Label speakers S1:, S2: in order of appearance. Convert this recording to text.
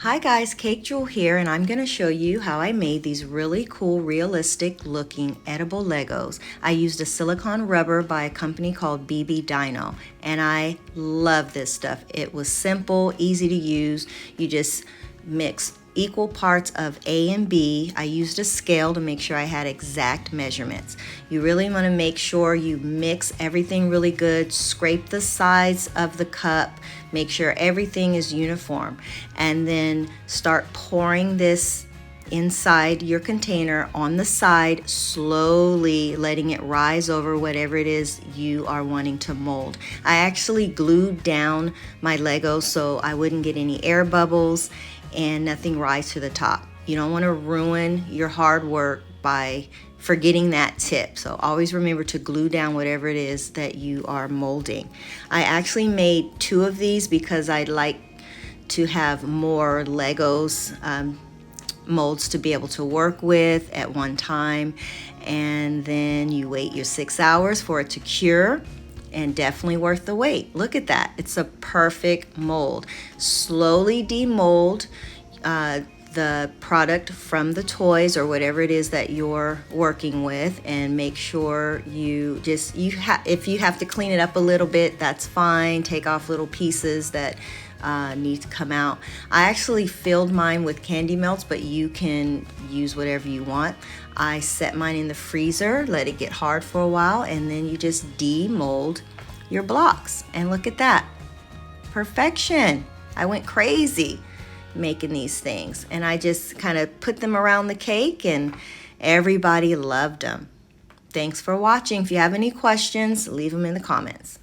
S1: Hi guys, Cake Jewel here, and I'm going to show you how I made these really cool, realistic looking edible Legos. I used a silicone rubber by a company called BB Dino, and I love this stuff. It was simple, easy to use. You just mix equal parts of A and B. I used a scale to make sure I had exact measurements. You really want to make sure you mix everything really good, scrape the sides of the cup, make sure everything is uniform, and then start pouring this inside your container on the side, slowly letting it rise over whatever it is you are wanting to mold. I actually glued down my Lego so I wouldn't get any air bubbles and nothing rise to the top. You don't want to ruin your hard work by forgetting that tip. So always remember to glue down whatever it is that you are molding. I actually made 2 of these because I'd like to have more Legos molds to be able to work with at one time. And then you wait your 6 hours for it to cure, and definitely worth the wait. Look at that, it's a perfect mold. Slowly demold the product from the toys or whatever it is that you're working with, and make sure you just, if you have to clean it up a little bit, that's fine. Take off little pieces that need to come out. I actually filled mine with candy melts, but you can use whatever you want. I set mine in the freezer, let it get hard for a while, and then you just demold your blocks. And look at that, perfection. I went crazy making these things, and I just kind of put them around the cake, and everybody loved them. Thanks for watching. If you have any questions, leave them in the comments.